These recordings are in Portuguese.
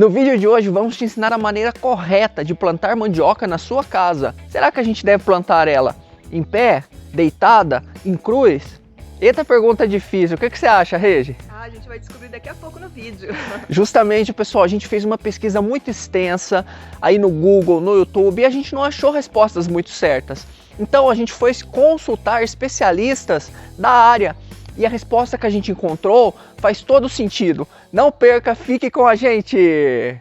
No vídeo de hoje vamos te ensinar a maneira correta de plantar mandioca na sua casa. Será que a gente deve plantar ela em pé, deitada, em cruz? Eita, pergunta difícil. O que você acha, Regi? A gente vai descobrir daqui a pouco no vídeo. Justamente, pessoal, a gente fez uma pesquisa muito extensa aí no Google, no YouTube, e a gente não achou respostas muito certas. Então a gente foi consultar especialistas da área e a resposta que a gente encontrou faz todo sentido. Não perca, fique com a gente!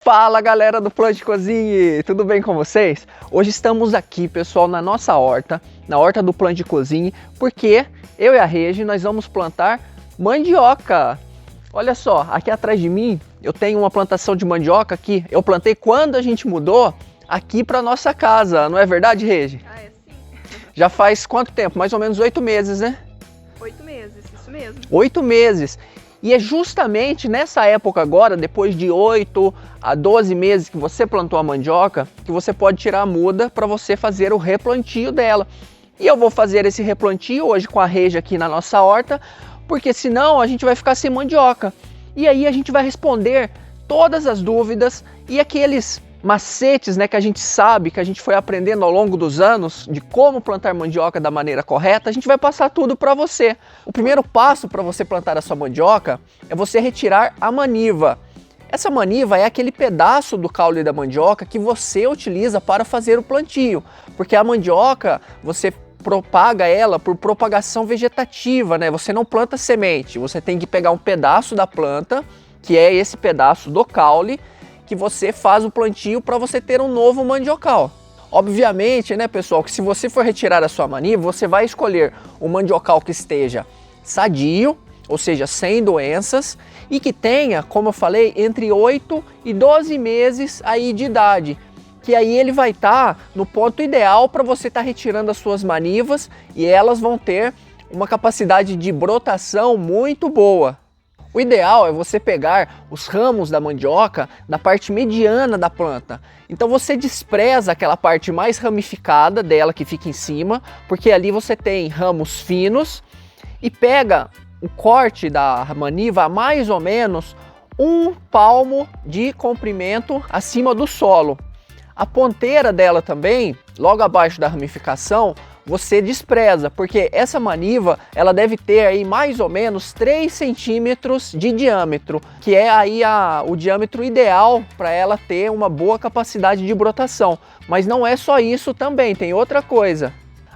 Fala, galera do Plante Cozinhe, tudo bem com vocês? Hoje estamos aqui, pessoal, na nossa horta, na horta do Plante Cozinhe, porque eu e a Regi nós vamos plantar mandioca. Olha só, aqui atrás de mim eu tenho uma plantação de mandioca aqui. Eu plantei quando a gente mudou aqui para nossa casa, não é verdade, Regi? Ah, é sim. Já faz quanto tempo? Mais ou menos 8 meses, né? 8 meses, isso mesmo. 8 meses. E é justamente nessa época agora, depois de 8 a 12 meses que você plantou a mandioca, que você pode tirar a muda para você fazer o replantio dela. E eu vou fazer esse replantio hoje com a Regi aqui na nossa horta, porque senão a gente vai ficar sem mandioca. E aí a gente vai responder todas as dúvidas e aqueles macetes, né, que a gente sabe, que a gente foi aprendendo ao longo dos anos de como plantar mandioca da maneira correta. A gente vai passar tudo para você. O primeiro passo para você plantar a sua mandioca é você retirar a maniva. Essa maniva é aquele pedaço do caule da mandioca que você utiliza para fazer o plantio, porque a mandioca você propaga ela por propagação vegetativa, né? Você não planta semente, você tem que pegar um pedaço da planta, que é esse pedaço do caule, que você faz o plantio para você ter um novo mandiocal. Obviamente, né, pessoal, que se você for retirar a sua maniva, você vai escolher um mandiocal que esteja sadio, ou seja, sem doenças, e que tenha, como eu falei, entre 8 e 12 meses aí de idade, que aí ele vai estar no ponto ideal para você estar retirando as suas manivas e elas vão ter uma capacidade de brotação muito boa. O ideal é você pegar os ramos da mandioca da parte mediana da planta. Então você despreza aquela parte mais ramificada dela que fica em cima, porque ali você tem ramos finos, e pega o corte da maniva a mais ou menos 1 palmo de comprimento acima do solo. A ponteira dela também, logo abaixo da ramificação, você despreza, porque essa maniva ela deve ter aí mais ou menos 3 centímetros de diâmetro, que é aí o diâmetro ideal para ela ter uma boa capacidade de brotação. Mas não é só isso também, tem outra coisa.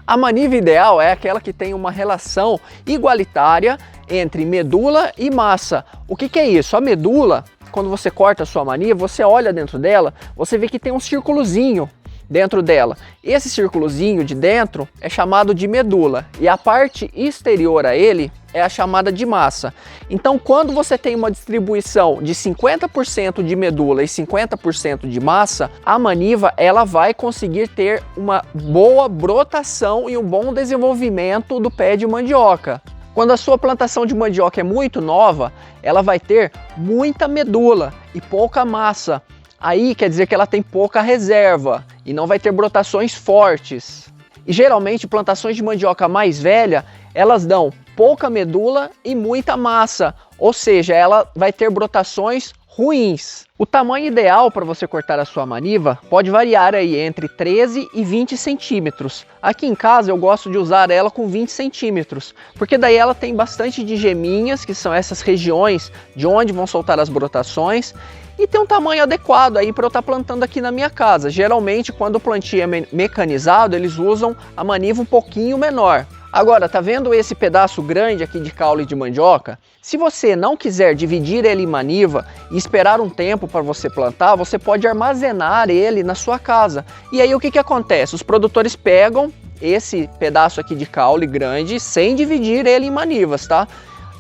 A maniva ideal é aquela que tem uma relação igualitária entre medula e massa. O que é isso? A medula, quando você corta a sua maniva, você olha dentro dela, você vê que tem um círculozinho dentro dela. Esse círculozinho de dentro é chamado de medula e a parte exterior a ele é a chamada de massa. Então, quando você tem uma distribuição de 50% de medula e 50% de massa, a maniva ela vai conseguir ter uma boa brotação e um bom desenvolvimento do pé de mandioca. Quando a sua plantação de mandioca é muito nova, ela vai ter muita medula e pouca massa. Aí quer dizer que ela tem pouca reserva e não vai ter brotações fortes. E geralmente plantações de mandioca mais velha, elas dão pouca medula e muita massa, ou seja, ela vai ter brotações ruins. O tamanho ideal para você cortar a sua maniva pode variar aí entre 13 e 20 centímetros. Aqui em casa eu gosto de usar ela com 20 centímetros, porque daí ela tem bastante de geminhas, que são essas regiões de onde vão soltar as brotações, e tem um tamanho adequado aí para eu estar plantando aqui na minha casa. Geralmente, quando o plantio é mecanizado, eles usam a maniva um pouquinho menor. Agora, tá vendo esse pedaço grande aqui de caule de mandioca? Se você não quiser dividir ele em maniva e esperar um tempo para você plantar, você pode armazenar ele na sua casa. E aí o que acontece? Os produtores pegam esse pedaço aqui de caule grande sem dividir ele em manivas, tá?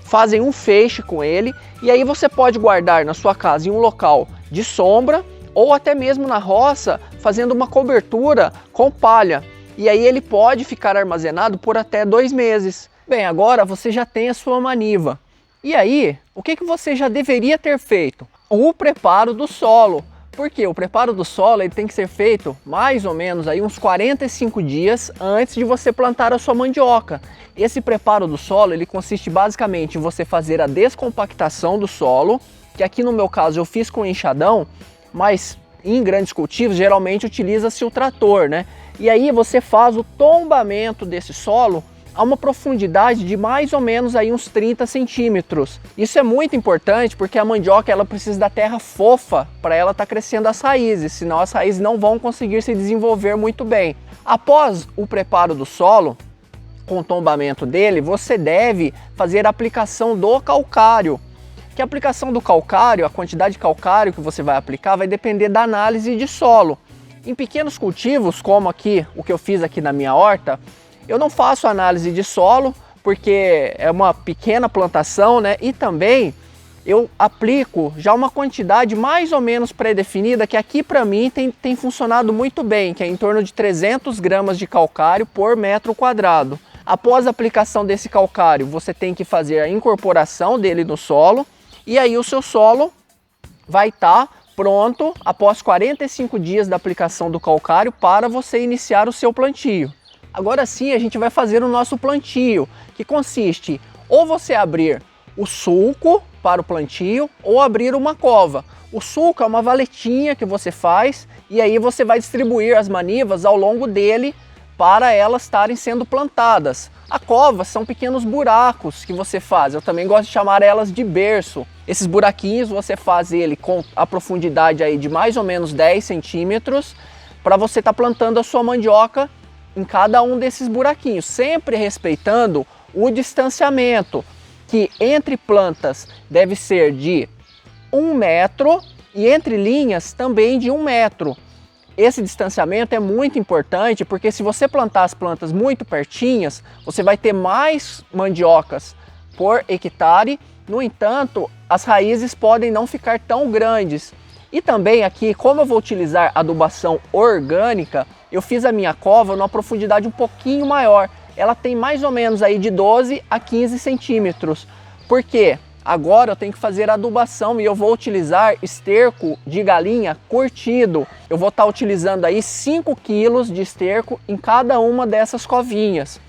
Fazem um feixe com ele e aí você pode guardar na sua casa em um local de sombra ou até mesmo na roça, fazendo uma cobertura com palha. E aí ele pode ficar armazenado por até 2 meses. Bem, agora você já tem a sua maniva. E aí, o que você já deveria ter feito? O preparo do solo, Porque o preparo do solo ele tem que ser feito mais ou menos aí uns 45 dias antes de você plantar a sua mandioca. Esse preparo do solo ele consiste basicamente em você fazer a descompactação do solo, que aqui no meu caso eu fiz com enxadão, mas em grandes cultivos geralmente utiliza-se o trator, né? E aí você faz o tombamento desse solo a uma profundidade de mais ou menos aí uns 30 centímetros. Isso é muito importante porque a mandioca ela precisa da terra fofa para ela estar crescendo as raízes, senão as raízes não vão conseguir se desenvolver muito bem. Após o preparo do solo, com o tombamento dele, você deve fazer a aplicação do calcário. Que a aplicação do calcário, a quantidade de calcário que você vai aplicar vai depender da análise de solo. Em pequenos cultivos, como aqui o que eu fiz aqui na minha horta, eu não faço análise de solo porque é uma pequena plantação, né? E também eu aplico já uma quantidade mais ou menos pré-definida que aqui para mim tem funcionado muito bem, que é em torno de 300 gramas de calcário por metro quadrado. Após a aplicação desse calcário, você tem que fazer a incorporação dele no solo e aí o seu solo vai estar pronto após 45 dias da aplicação do calcário para você iniciar o seu plantio. Agora sim a gente vai fazer o nosso plantio, que consiste ou você abrir o sulco para o plantio ou abrir uma cova. O sulco é uma valetinha que você faz e aí você vai distribuir as manivas ao longo dele para elas estarem sendo plantadas. A cova são pequenos buracos que você faz, eu também gosto de chamar elas de berço. Esses buraquinhos você faz ele com a profundidade aí de mais ou menos 10 centímetros para você estar plantando a sua mandioca em cada um desses buraquinhos, sempre respeitando o distanciamento, que entre plantas deve ser de 1 metro e entre linhas também de 1 metro. Esse distanciamento é muito importante porque se você plantar as plantas muito pertinhas, você vai ter mais mandiocas por hectare, no entanto, as raízes podem não ficar tão grandes. E também aqui, como eu vou utilizar adubação orgânica, eu fiz a minha cova numa profundidade um pouquinho maior. Ela tem mais ou menos aí de 12 a 15 centímetros. Por quê? Agora eu tenho que fazer a adubação e eu vou utilizar esterco de galinha curtido. Eu vou estar utilizando aí 5 quilos de esterco em cada uma dessas covinhas.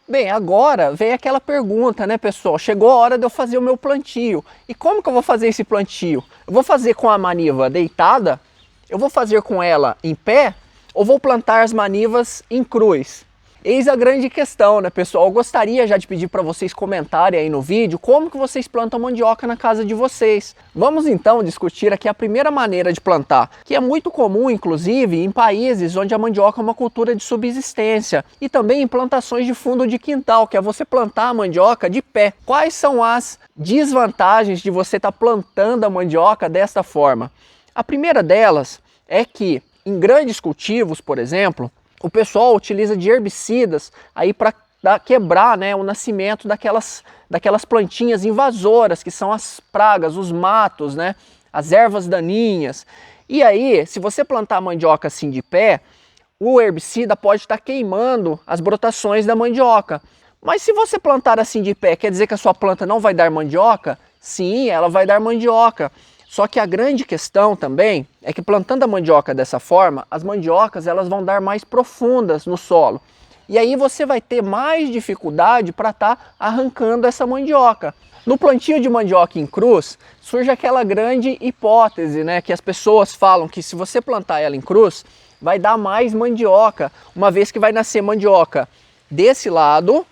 Bem, agora vem aquela pergunta, né, pessoal? Chegou a hora de eu fazer o meu plantio. E como que eu vou fazer esse plantio? Eu vou fazer com a maniva deitada? Eu vou fazer com ela em pé? Ou vou plantar as manivas em cruz? Eis a grande questão, né, pessoal? Eu gostaria já de pedir para vocês comentarem aí no vídeo como que vocês plantam mandioca na casa de vocês. Vamos então discutir aqui a primeira maneira de plantar, que é muito comum, inclusive, em países onde a mandioca é uma cultura de subsistência e também em plantações de fundo de quintal, que é você plantar a mandioca de pé. Quais são as desvantagens de você estar plantando a mandioca desta forma? A primeira delas é que em grandes cultivos, por exemplo, o pessoal utiliza de herbicidas aí para quebrar, né, o nascimento daquelas plantinhas invasoras, que são as pragas, os matos, né, as ervas daninhas. E aí, se você plantar a mandioca assim de pé, o herbicida pode estar queimando as brotações da mandioca. Mas se você plantar assim de pé, quer dizer que a sua planta não vai dar mandioca? Sim, ela vai dar mandioca. Só que a grande questão também é que plantando a mandioca dessa forma, as mandiocas elas vão dar mais profundas no solo. E aí você vai ter mais dificuldade para estar arrancando essa mandioca. No plantio de mandioca em cruz, surge aquela grande hipótese, né, que as pessoas falam que se você plantar ela em cruz, vai dar mais mandioca, uma vez que vai nascer mandioca desse lado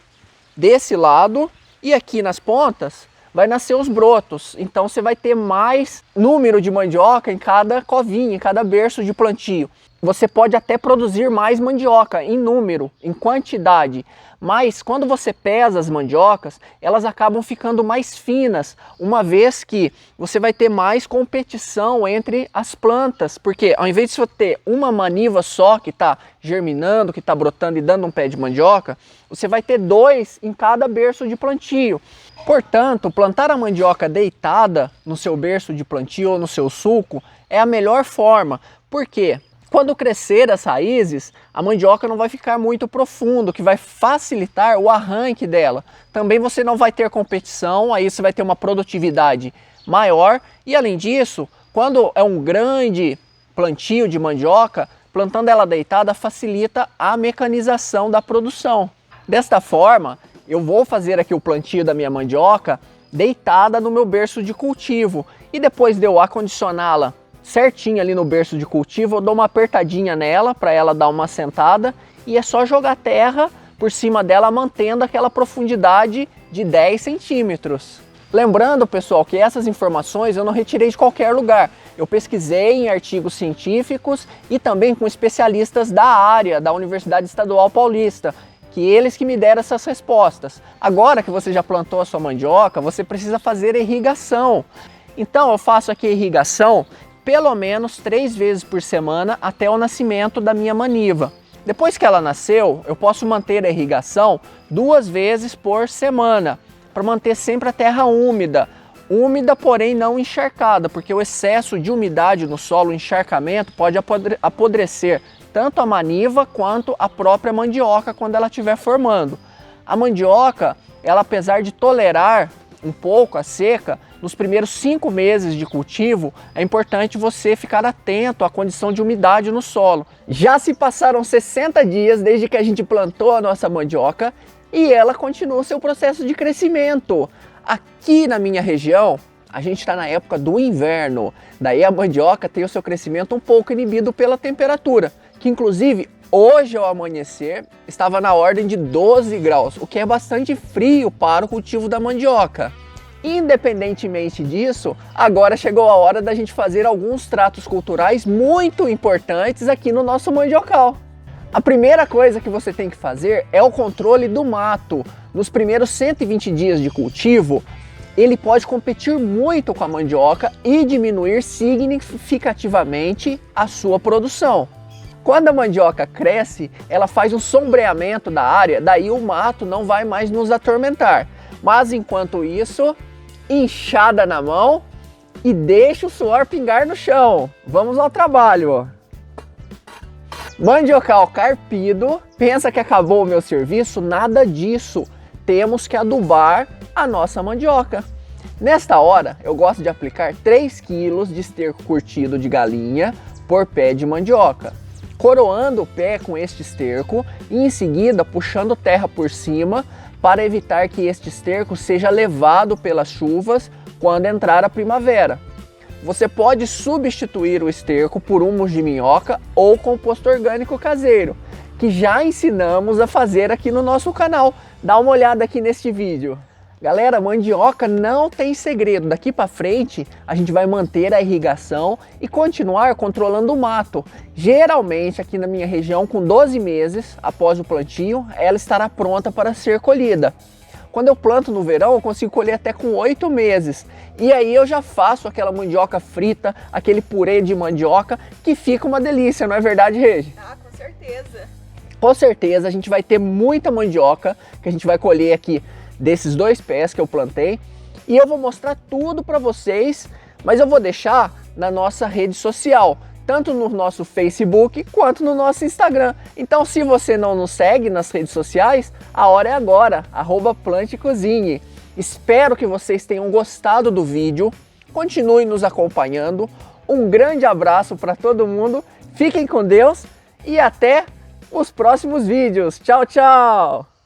e aqui nas pontas vai nascer os brotos, então você vai ter mais número de mandioca em cada covinha, em cada berço de plantio. Você pode até produzir mais mandioca em número, em quantidade, mas quando você pesa as mandiocas, elas acabam ficando mais finas, uma vez que você vai ter mais competição entre as plantas, porque ao invés de você ter uma maniva só que está germinando, que está brotando e dando um pé de mandioca, você vai ter 2 em cada berço de plantio. Portanto, plantar a mandioca deitada no seu berço de plantio ou no seu sulco é a melhor forma. Por quê? Quando crescer as raízes, a mandioca não vai ficar muito profundo, que vai facilitar o arranque dela. Também você não vai ter competição, aí você vai ter uma produtividade maior. E além disso, quando é um grande plantio de mandioca, plantando ela deitada facilita a mecanização da produção. Desta forma, eu vou fazer aqui o plantio da minha mandioca deitada no meu berço de cultivo. E depois de eu acondicioná-la certinho ali no berço de cultivo, eu dou uma apertadinha nela para ela dar uma assentada e é só jogar terra por cima dela, mantendo aquela profundidade de 10 centímetros. Lembrando, pessoal, que essas informações eu não retirei de qualquer lugar. Eu pesquisei em artigos científicos e também com especialistas da área da Universidade Estadual Paulista, que eles que me deram essas respostas. Agora que você já plantou a sua mandioca, você precisa fazer irrigação. Então eu faço aqui a irrigação pelo menos 3 vezes por semana até o nascimento da minha maniva. Depois que ela nasceu, eu posso manter a irrigação 2 vezes por semana, para manter sempre a terra úmida. Úmida, porém não encharcada, porque o excesso de umidade no solo, o encharcamento, pode apodrecer tanto a maniva quanto a própria mandioca quando ela estiver formando. A mandioca, ela apesar de tolerar um pouco a seca, nos primeiros 5 meses de cultivo, é importante você ficar atento à condição de umidade no solo. Já se passaram 60 dias desde que a gente plantou a nossa mandioca e ela continua o seu processo de crescimento. Aqui na minha região, a gente está na época do inverno, daí a mandioca tem o seu crescimento um pouco inibido pela temperatura, que inclusive hoje ao amanhecer estava na ordem de 12 graus, o que é bastante frio para o cultivo da mandioca. Independentemente disso, agora chegou a hora da gente fazer alguns tratos culturais muito importantes aqui no nosso mandiocal. A primeira coisa que você tem que fazer é o controle do mato. Nos primeiros 120 dias de cultivo, ele pode competir muito com a mandioca e diminuir significativamente a sua produção. Quando a mandioca cresce, ela faz um sombreamento da área, daí o mato não vai mais nos atormentar. Mas enquanto isso, enxada na mão e deixa o suor pingar no chão. Vamos ao trabalho. Mandiocal carpido, pensa que acabou o meu serviço? Nada disso. Temos que adubar a nossa mandioca. Nesta hora, eu gosto de aplicar 3 kg de esterco curtido de galinha por pé de mandioca, coroando o pé com este esterco e em seguida puxando terra por cima para evitar que este esterco seja levado pelas chuvas quando entrar a primavera. Você pode substituir o esterco por humus de minhoca ou composto orgânico caseiro, que já ensinamos a fazer aqui no nosso canal. Dá uma olhada aqui neste vídeo. Galera, mandioca não tem segredo. Daqui para frente a gente vai manter a irrigação e continuar controlando o mato. Geralmente aqui na minha região, com 12 meses após o plantio, ela estará pronta para ser colhida. Quando eu planto no verão, eu consigo colher até com 8 meses. E aí eu já faço aquela mandioca frita, aquele purê de mandioca, que fica uma delícia, não é verdade, Regi? Ah, com certeza. Com certeza a gente vai ter muita mandioca que a gente vai colher aqui desses 2 pés que eu plantei. E eu vou mostrar tudo para vocês, mas eu vou deixar na nossa rede social, tanto no nosso Facebook quanto no nosso Instagram. Então se você não nos segue nas redes sociais, a hora é agora, @plantecozinhe. Espero que vocês tenham gostado do vídeo, continue nos acompanhando, um grande abraço para todo mundo, fiquem com Deus e até os próximos vídeos. Tchau, tchau!